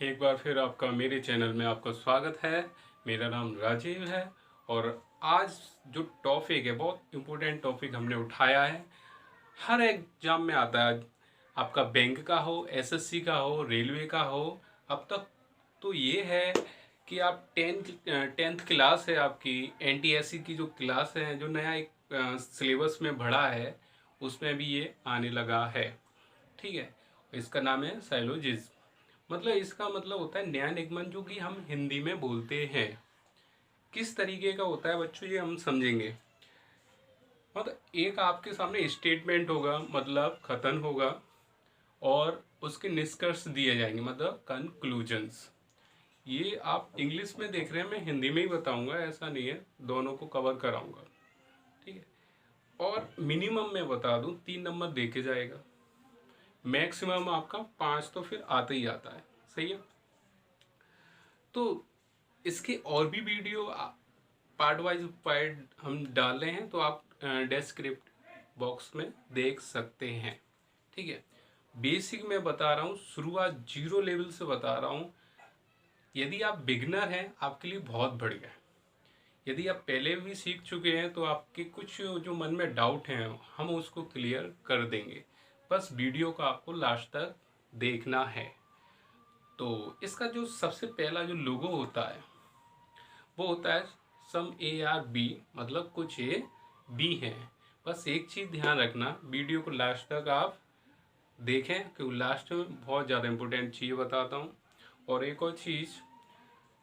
एक बार फिर आपका मेरे चैनल में आपका स्वागत है। मेरा नाम राजीव है और आज जो टॉपिक है बहुत इम्पोर्टेंट टॉपिक हमने उठाया है। हर एग्जाम में आता है, आपका बैंक का हो, एसएससी का हो, रेलवे का हो। अब तक तो ये है कि आप टेंथ क्लास है, आपकी एनटीएससी की जो क्लास है, जो नया एक सिलेबस में बढ़ा है, उसमें भी ये आने लगा है। ठीक है, इसका नाम है साइलोजिज्म। मतलब इसका मतलब होता है नया निगमन, जो कि हम हिंदी में बोलते हैं। किस तरीके का होता है बच्चों, ये हम समझेंगे। मतलब एक आपके सामने स्टेटमेंट होगा, मतलब कथन होगा, और उसके निष्कर्ष दिए जाएंगे, मतलब कंक्लूजन्स। ये आप इंग्लिश में देख रहे हैं, मैं हिंदी में ही बताऊंगा, ऐसा नहीं है, दोनों को कवर कराऊंगा। ठीक है, और मिनिमम मैं बता दूं 3 नंबर देके जाएगा, मैक्सिमम आपका 5 तो फिर आता ही आता है। सही है। तो इसके और भी वीडियो पार्ट वाइज पार्ट हम डाल रहे हैं, तो आप डिस्क्रिप्ट बॉक्स में देख सकते हैं। ठीक है, बेसिक मैं बता रहा हूँ, शुरुआत जीरो लेवल से बता रहा हूँ। यदि आप बिगनर हैं आपके लिए बहुत बढ़िया है। यदि आप पहले भी सीख चुके हैं तो आपके कुछ जो मन में डाउट हैं हम उसको क्लियर कर देंगे। बस वीडियो को आपको लास्ट तक देखना है। तो इसका जो सबसे पहला जो लोगो होता है वो होता है सम ए आर बी, मतलब कुछ ए बी है। बस एक चीज़ ध्यान रखना, वीडियो को लास्ट तक आप देखें, क्योंकि लास्ट में बहुत ज़्यादा इम्पोर्टेंट चीज़ बताता हूँ। और एक और चीज़,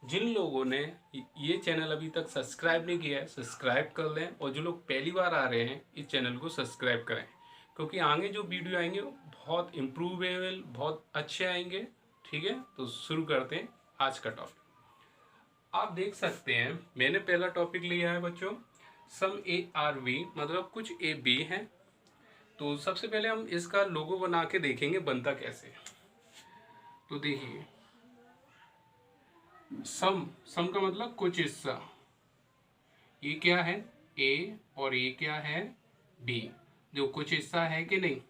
जिन लोगों ने ये चैनल अभी तक सब्सक्राइब नहीं किया है, सब्सक्राइब कर लें, और जो लोग पहली बार आ रहे हैं इस चैनल को सब्सक्राइब करें, क्योंकि आगे जो वीडियो आएंगे बहुत इम्प्रूवेबल, बहुत अच्छे आएंगे। ठीक है, तो शुरू करते हैं आज का टॉपिक। आप देख सकते हैं मैंने पहला टॉपिक लिया है बच्चों, सम ए आर वी, मतलब कुछ ए बी है। तो सबसे पहले हम इसका लोगो बना के देखेंगे बनता कैसे है। तो देखिए, सम सम का मतलब कुछ हिस्सा। ये क्या है, ए, और ये क्या है, बी। जो कुछ हिस्सा है कि नहीं।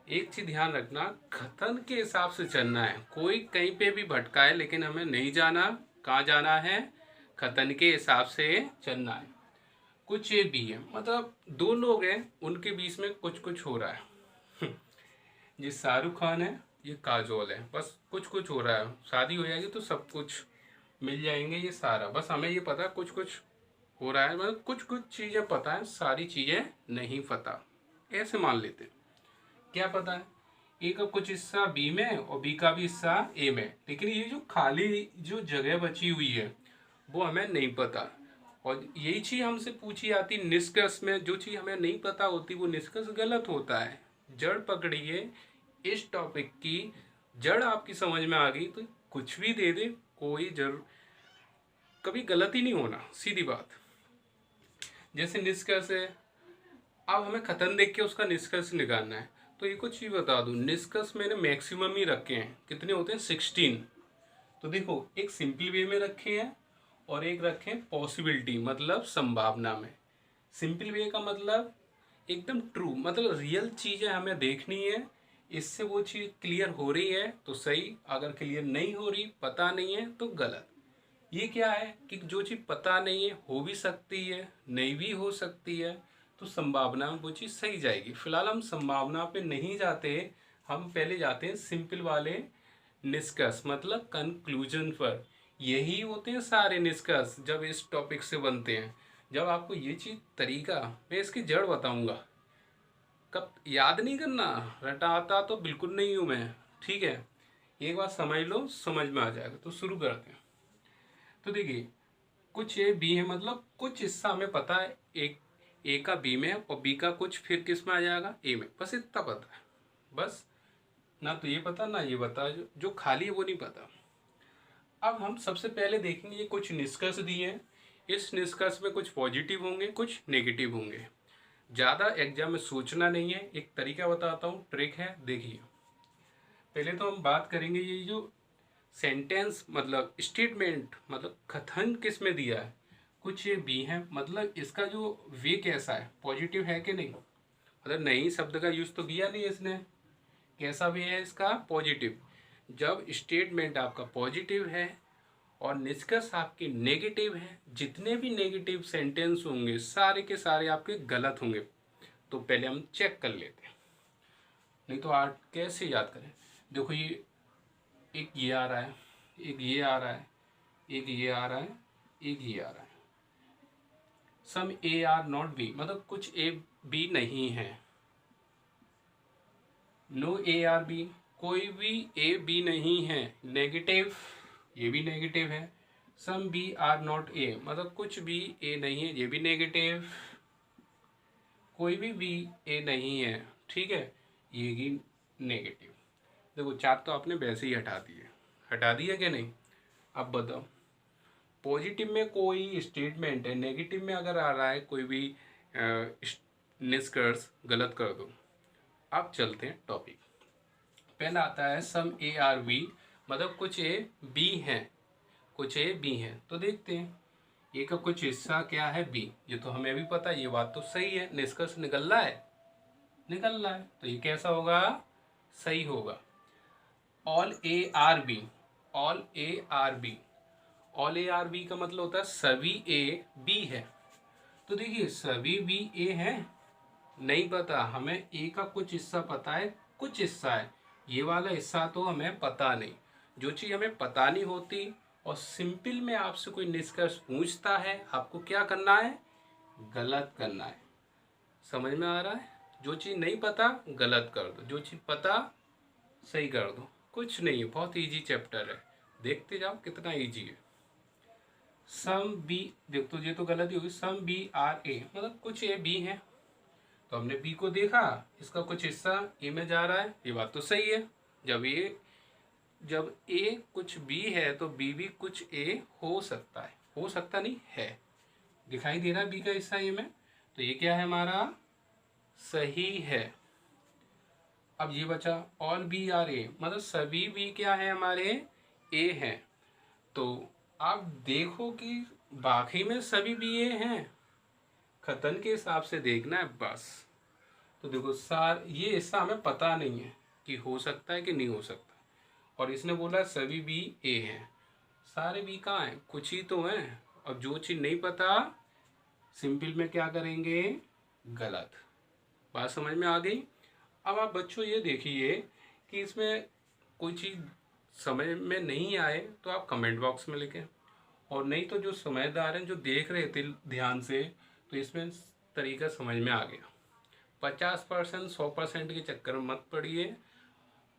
एक चीज ध्यान रखना, कथन के हिसाब से चलना है। कोई कहीं पे भी भटकाए लेकिन हमें नहीं जाना। कहाँ जाना है, कथन के हिसाब से चलना है। कुछ ये भी है, मतलब दो लोग हैं, उनके बीच में कुछ कुछ हो रहा है। ये शाहरुख खान है, ये काजोल है, बस कुछ कुछ हो रहा है। शादी हो जाएगी तो सब कुछ मिल जाएंगे, ये सारा। बस हमें ये पता कुछ कुछ हो रहा है, मतलब कुछ कुछ चीज़ें पता है, सारी चीज़ें नहीं पता। ऐसे मान लेते। क्या पता है, ए का कुछ हिस्सा बी में और बी का भी हिस्सा ए में, लेकिन ये जो खाली जो जगह बची हुई है वो हमें नहीं पता। और यही चीज़ हमसे पूछी जाती निष्कर्ष में। जो चीज़ हमें नहीं पता होती वो निष्कर्ष गलत होता है। जड़ पकड़िए इस टॉपिक की, जड़ आपकी समझ में आ गई तो कुछ भी दे दे, कोई जरूर कभी गलत ही नहीं होना, सीधी बात। जैसे निष्कर्ष है, अब हमें कथन देख के उसका निष्कर्ष निकालना है। तो ये कुछ चीज़ बता दूं, निष्कर्ष मैंने मैक्सिमम ही रखे हैं। कितने होते हैं, 16। तो देखो, एक सिंपल वे में रखे हैं और एक रखे हैं पॉसिबिलिटी, मतलब संभावना में। सिंपल वे का मतलब एकदम ट्रू, मतलब रियल चीज़ें हमें देखनी है। इससे वो चीज़ क्लियर हो रही है तो सही, अगर क्लियर नहीं हो रही, पता नहीं है, तो गलत। ये क्या है कि जो चीज़ पता नहीं है, हो भी सकती है, नहीं भी हो सकती है, तो संभावना में वो चीज़ सही जाएगी। फिलहाल हम संभावना पे नहीं जाते, हम पहले जाते हैं सिंपल वाले निष्कर्ष, मतलब कंक्लूजन पर। यही होते हैं सारे निष्कर्ष जब इस टॉपिक से बनते हैं। जब आपको ये चीज़ तरीका, मैं इसकी जड़ बताऊंगा, कब याद नहीं करना, रटाता तो बिल्कुल नहीं हूँ मैं। ठीक है, एक बार समझ लो, समझ में आ जाएगा। तो शुरू करते हैं। तो देखिए, कुछ ए बी है, मतलब कुछ हिस्सा हमें पता है, एक ए का बी में और बी का कुछ फिर किस में आ जाएगा, ए में। बस इतना पता है, बस। ना तो ये पता ना ये पता, जो खाली है वो नहीं पता। अब हम सबसे पहले देखेंगे ये कुछ निष्कर्ष दिए हैं। इस निष्कर्ष में कुछ पॉजिटिव होंगे, कुछ नेगेटिव होंगे। ज़्यादा एग्जाम में सोचना नहीं है, एक तरीका बताता हूँ, ट्रिक है, देखिए। पहले तो हम बात करेंगे ये जो सेंटेंस, मतलब स्टेटमेंट, मतलब कथन किस में दिया है। कुछ ये बी है, मतलब इसका जो वे कैसा है, पॉजिटिव है कि नहीं। मतलब नहीं शब्द का यूज तो किया नहीं इसने, कैसा वे है इसका, पॉजिटिव। जब स्टेटमेंट आपका पॉजिटिव है और निष्कर्ष आपके नेगेटिव है, जितने भी नेगेटिव सेंटेंस होंगे सारे के सारे आपके गलत होंगे। तो पहले हम चेक कर लेते हैं, नहीं तो आप कैसे याद करें। देखो ये एक ये आ रहा है, एक ये आ रहा है, एक ये आ रहा है, एक ये आ रहा है। सम ए आर नॉट बी, मतलब कुछ ए बी नहीं है। नो ए आर बी, कोई भी ए बी नहीं है। नेगेटिव, ये भी नेगेटिव है। Some B are not A, मतलब कुछ भी ए नहीं है, ये भी नेगेटिव। कोई भी ए नहीं है, ठीक है, ये भी नेगेटिव। देखो चार तो आपने वैसे ही हटा दिए क्या नहीं। अब बताओ, पॉजिटिव में कोई स्टेटमेंट है, नेगेटिव में अगर आ रहा है कोई भी निष्कर्ष, गलत कर दो। अब चलते हैं टॉपिक। पहला आता है सम ए आर बी, मतलब कुछ ए बी हैं, कुछ ए बी हैं। तो देखते हैं ए का कुछ हिस्सा क्या है बी, ये तो हमें भी पता है, ये बात तो सही है, निष्कर्ष निकल रहा है, तो ये कैसा होगा, सही होगा। All A are B, all A are B, all A are B का मतलब होता है सभी ए बी है। तो देखिए सभी बी ए हैं, नहीं पता हमें, ए का कुछ हिस्सा पता है, कुछ हिस्सा है, ये वाला हिस्सा तो हमें पता नहीं। जो चीज़ हमें पता नहीं होती और सिंपल में आपसे कोई निष्कर्ष पूछता है, आपको क्या करना है, गलत करना है। समझ में आ रहा है, जो चीज़ नहीं पता गलत कर दो, जो चीज़ पता सही कर दो। कुछ नहीं है, बहुत इजी चैप्टर है, देखते जाओ कितना इजी है। सम बी, देख तो ये तो गलत ही होगी, सम बी आर ए, मतलब कुछ ए बी है। तो हमने बी को देखा, इसका कुछ हिस्सा ए में जा रहा है, ये बात तो सही है। जब ए कुछ बी है तो बी भी कुछ ए हो सकता है, हो सकता नहीं है, दिखाई दे रहा है बी का हिस्सा ए में, तो ये क्या है हमारा, सही है। अब ये बचा ऑल बी आर ए, मतलब सभी बी क्या है हमारे, ए हैं। तो आप देखो कि बाकी में सभी बी ए हैं, खतन के हिसाब से देखना है बस। तो देखो ये हिस्सा हमें पता नहीं है कि हो सकता है कि नहीं हो सकता, और इसने बोला सभी बी ए हैं, सारे बी कहाँ हैं, कुछ ही तो हैं। और जो चीज़ नहीं पता सिंपल में क्या करेंगे, गलत। बात समझ में आ गई। अब आप बच्चों ये देखिए कि इसमें कोई चीज़ समझ में नहीं आए तो आप कमेंट बॉक्स में लिखें, और नहीं तो जो समझदार हैं, जो देख रहे थे ध्यान से, तो इसमें तरीका समझ में आ गया। 50% 100% के चक्कर में मत पड़िए।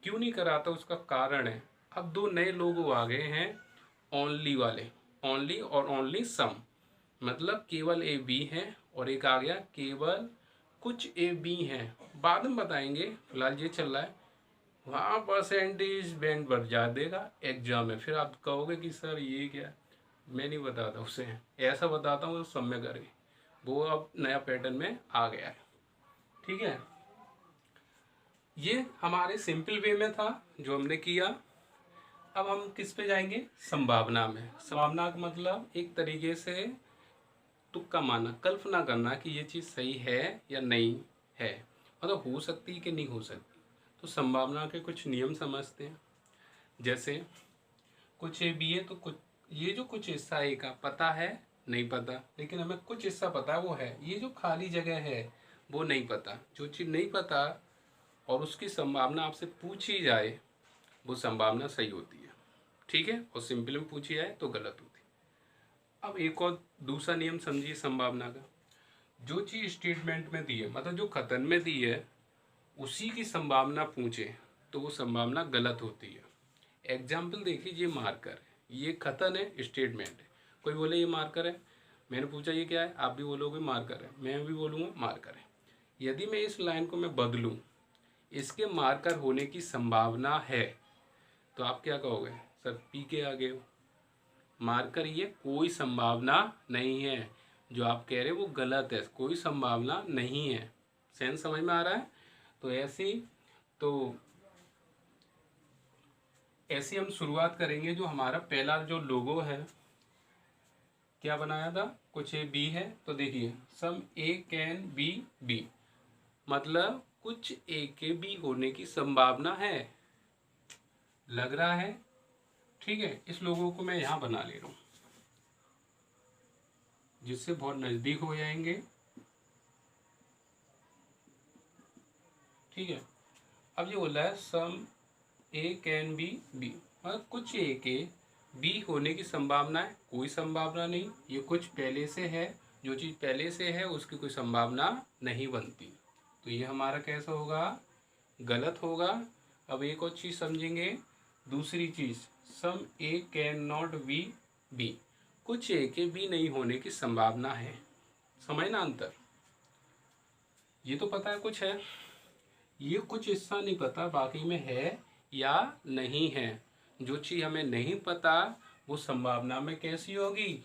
क्यों नहीं कराता उसका कारण है, अब दो नए लोग आ गए हैं, ओनली वाले, ओनली और ओनली सम, मतलब केवल ए बी है, और एक आ गया केवल कुछ ए बी हैं, बाद में बताएंगे, फिलहाल ये चल रहा है। वहाँ परसेंटेज बैंड बढ़ जा देगा एग्जाम में, फिर आप कहोगे कि सर ये क्या, मैं नहीं बताता उसे, ऐसा बताता हूँ तो सब में करे, वो अब नया पैटर्न में आ गया है, ठीक है। ये हमारे सिंपल वे में था जो हमने किया। अब हम किस पे जाएंगे, संभावना में। संभावना का मतलब एक तरीके से तुक्का मारना, कल्पना करना कि ये चीज़ सही है या नहीं है, मतलब हो सकती है कि नहीं हो सकती। तो संभावना के कुछ नियम समझते हैं। जैसे कुछ ए बी है, तो कुछ ये जो कुछ हिस्सा ए का पता है, नहीं पता, लेकिन हमें कुछ हिस्सा पता है वो है, ये जो खाली जगह है वो नहीं पता। जो चीज़ नहीं पता और उसकी संभावना आपसे पूछी जाए, वो संभावना सही होती है, ठीक है, और सिंपल में पूछी जाए तो गलत होती है। अब एक और दूसरा नियम समझिए संभावना का। जो चीज़ स्टेटमेंट में दी है, मतलब जो कथन में दी है, उसी की संभावना पूछे तो वो संभावना गलत होती है। एग्जाम्पल देख लीजिए, मार्कर है, ये कथन है, स्टेटमेंट है। कोई बोले ये मार्कर है, मैंने पूछा ये क्या है, आप भी बोलोगे मार्कर है, मैं भी बोलूँगा मार्कर है। यदि मैं इस लाइन को मैं बदलूँ, इसके मार्कर होने की संभावना है, तो आप क्या कहोगे, सर पी के आगे हो, मार्कर ये कोई संभावना नहीं है, जो आप कह रहे हो वो गलत है, कोई संभावना नहीं है। सेंस समझ में आ रहा है। तो ऐसी हम शुरुआत करेंगे। जो हमारा पहला जो लोगो है, क्या बनाया था, कुछ ए बी है, तो देखिए सम ए कैन बी बी, मतलब कुछ ए के बी होने की संभावना है। लग रहा है। ठीक है, इस लोगों को मैं यहाँ बना ले रहा हूँ जिससे बहुत नज़दीक हो जाएंगे। ठीक है, अब ये बोला है सम ए कैन बी बी, मतलब कुछ ए के बी होने की संभावना है, कोई संभावना नहीं। ये कुछ पहले से है, जो चीज़ पहले से है उसकी कोई संभावना नहीं बनती, तो ये हमारा कैसा होगा, गलत होगा। अब एक और चीज़ समझेंगे, दूसरी चीज़, सम ए कैन नॉट बी बी, कुछ ए के बी नहीं होने की संभावना है। समझना अंतर, ये तो पता है कुछ है, ये कुछ हिस्सा नहीं पता बाकी में है या नहीं है। जो चीज़ हमें नहीं पता वो संभावना में कैसी होगी,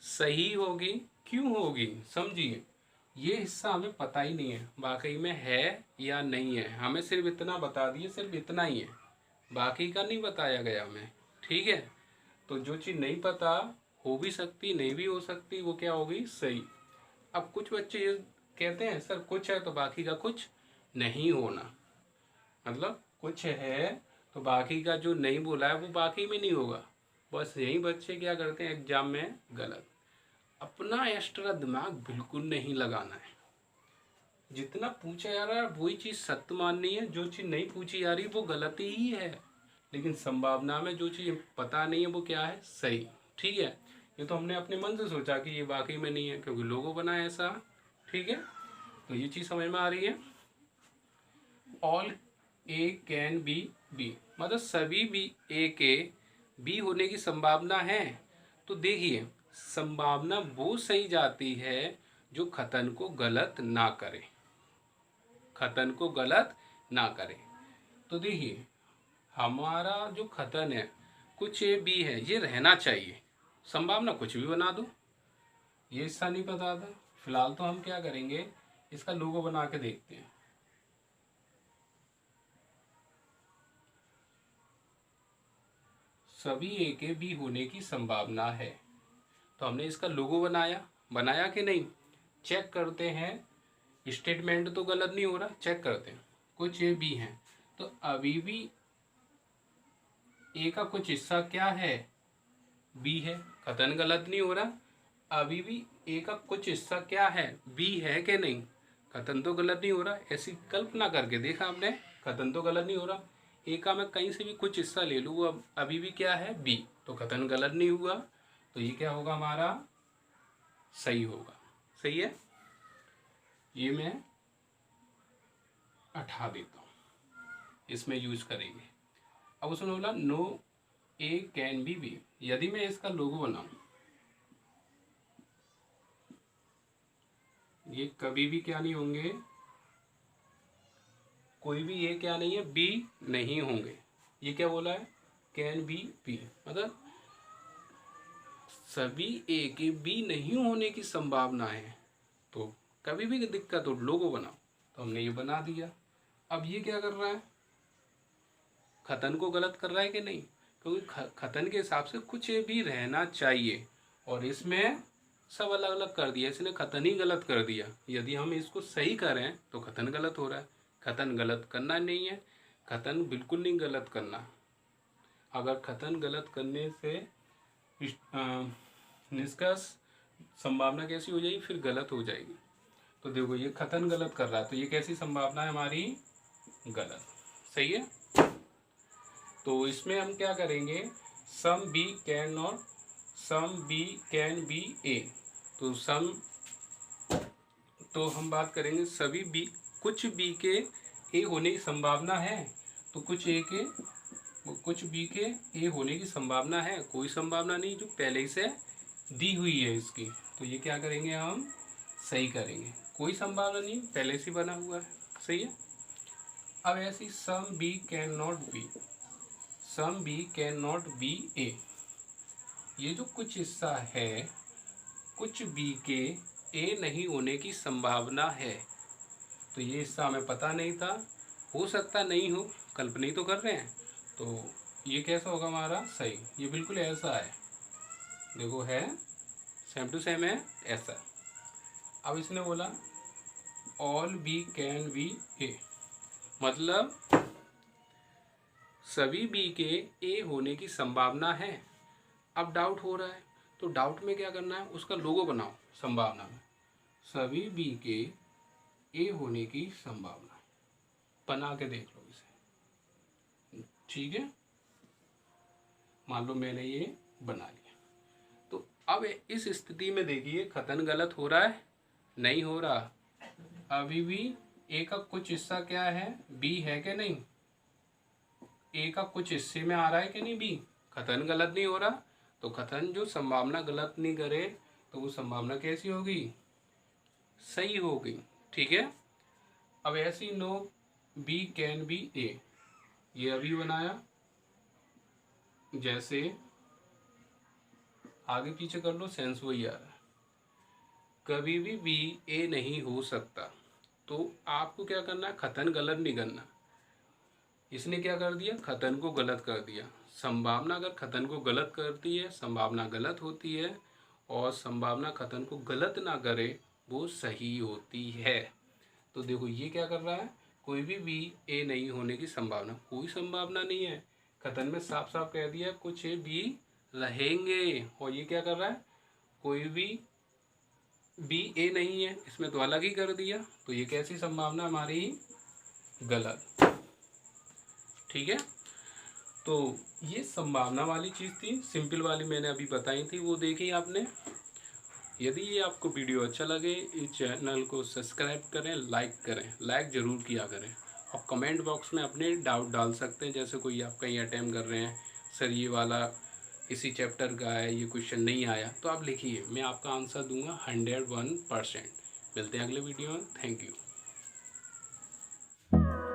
सही होगी। क्यों होगी, समझिए, ये हिस्सा हमें पता ही नहीं है बाकी में है या नहीं है, हमें सिर्फ इतना बता दिए, सिर्फ इतना ही है, बाकी का नहीं बताया गया हमें। ठीक है, तो जो चीज़ नहीं पता, हो भी सकती नहीं भी हो सकती, वो क्या होगी, सही। अब कुछ बच्चे ये कहते हैं सर कुछ है तो बाकी का कुछ नहीं होना, मतलब कुछ है तो बाकी का जो नहीं बोला है वो बाकी में नहीं होगा। बस यही बच्चे क्या करते हैं एग्जाम में, गलत। अपना एक्स्ट्रा दिमाग बिल्कुल नहीं लगाना है, जितना पूछा जा रहा है वही चीज़ सत्य माननी है, जो चीज़ नहीं पूछी जा रही वो गलत ही है, लेकिन संभावना में जो चीज़ पता नहीं है वो क्या है, सही। ठीक है, ये तो हमने अपने मन से सोचा कि ये वाकई में नहीं है क्योंकि लोगों बना है ऐसा। ठीक है, तो ये चीज़ समझ में आ रही है। All A can be B, मतलब सभी भी ए के बी होने की संभावना है। तो देखिए, संभावना वो सही जाती है जो कथन को गलत ना करे, कथन को गलत ना करे। तो देखिए, हमारा जो कथन है कुछ ए बी है, ये रहना चाहिए, संभावना कुछ भी बना दो, ये हिस्सा नहीं पता था। फिलहाल तो हम क्या करेंगे, इसका लोगो बना के देखते हैं। सभी ए के बी होने की संभावना है, तो हमने इसका लोगो बनाया कि नहीं, चेक करते हैं। स्टेटमेंट तो गलत नहीं हो रहा, चेक करते हैं। कुछ ए बी हैं तो अभी भी ए का कुछ हिस्सा क्या है, बी है, कथन गलत नहीं हो रहा। अभी भी ए का कुछ हिस्सा क्या है, बी है कि नहीं, कथन तो गलत नहीं हो रहा। ऐसी कल्पना करके देखा हमने, कथन तो गलत नहीं हो रहा। ए का मैं कहीं से भी कुछ हिस्सा ले लूँ, अब अभी भी क्या है, बी, तो कथन गलत नहीं हुआ, तो ये क्या होगा हमारा, सही होगा। सही है, ये मैं हटा देता हूँ, इसमें यूज करेंगे। अब उसने बोला no A can be B, यदि मैं इसका लोगो बनाऊं, ये कभी भी क्या नहीं होंगे, कोई भी ये क्या नहीं है, बी नहीं होंगे। ये क्या बोला है, कैन बी बी, मतलब सभी ए के बी नहीं होने की संभावना है। तो कभी भी दिक्कत हो लोगो बनाओ, तो हमने ये बना दिया। अब ये क्या कर रहा है, कथन को गलत कर रहा है कि नहीं, क्योंकि कथन के हिसाब से कुछ ए भी रहना चाहिए, और इसमें सब अलग अलग कर दिया, इसने कथन ही गलत कर दिया। यदि हम इसको सही करें तो कथन गलत हो रहा है, कथन गलत करना नहीं है, कथन बिल्कुल नहीं गलत करना। अगर कथन गलत करने से निष्कर्ष संभावना कैसी हो जाएगी, फिर गलत हो जाएगी। तो देखो ये कथन गलत कर रहा है, तो ये कैसी संभावना है हमारी, गलत। सही है, तो इसमें हम क्या करेंगे, some B can not, some B can be A, तो सम, तो हम बात करेंगे सभी बी, कुछ बी के ए होने की संभावना है, तो कुछ बी के ए होने की संभावना है, कोई संभावना नहीं जो पहले ही से दी हुई है इसकी, तो ये क्या करेंगे हम, सही करेंगे, कोई संभावना नहीं पहले से बना हुआ है। सही है, अब ऐसी some B can not be, some B can not be A, ये जो कुछ हिस्सा है कुछ बी के ए नहीं होने की संभावना है, तो ये हिस्सा हमें पता नहीं था, हो सकता नहीं हो, कल्पना ही तो कर रहे हैं, तो ये कैसा होगा हमारा, सही। ये बिल्कुल ऐसा है, देखो है सेम टू सेम है ऐसा। अब इसने बोला ऑल बी कैन बी ए, मतलब सभी बी के ए होने की संभावना है। अब डाउट हो रहा है तो डाउट में क्या करना है, उसका लोगो बनाओ संभावना में, सभी बी के ए होने की संभावना बना के देख लो इसे। ठीक है, मान लो मैंने ये बना लिया। तो अब इस स्थिति में देखिए कथन गलत हो रहा है, नहीं हो रहा। अभी भी ए का कुछ हिस्सा क्या है, बी है कि नहीं, ए का कुछ हिस्से में आ रहा है कि नहीं बी, कथन गलत नहीं हो रहा। तो कथन जो संभावना गलत नहीं करे तो वो संभावना कैसी होगी, सही होगी। ठीक है, अब ऐसी no B can be A, ये अभी बनाया, जैसे आगे पीछे कर लो सेंस वही आ रहा है। कभी भी बी ए नहीं हो सकता, तो आपको क्या करना है, कथन गलत नहीं करना। इसने क्या कर दिया, कथन को गलत कर दिया। संभावना अगर कथन को गलत करती है, संभावना गलत होती है, और संभावना कथन को गलत ना करे वो सही होती है। तो देखो ये क्या कर रहा है, कोई भी बी ए नहीं होने की संभावना, कोई संभावना नहीं है। कथन में साफ साफ कह दिया कुछ ए बी रहेंगे, और ये क्या कर रहा है, कोई भी बी ए नहीं है, इसमें तो अलग ही कर दिया। तो ये कैसी संभावना हमारी, गलत। ठीक है, तो ये संभावना वाली चीज़ थी, सिंपल वाली मैंने अभी बताई थी, वो देखी आपने। यदि ये आपको वीडियो अच्छा लगे इस चैनल को सब्सक्राइब करें, लाइक करें, लाइक ज़रूर किया करें, और कमेंट बॉक्स में अपने डाउट डाल सकते हैं। जैसे कोई आप कहीं अटेम्प्ट कर रहे हैं, सर ये वाला इसी चैप्टर का है, ये क्वेश्चन नहीं आया, तो आप लिखिए, मैं आपका आंसर दूंगा 101%। मिलते हैं अगले वीडियो में, थैंक यू।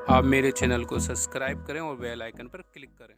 आप मेरे चैनल को सब्सक्राइब करें और बेल आइकन पर क्लिक करें।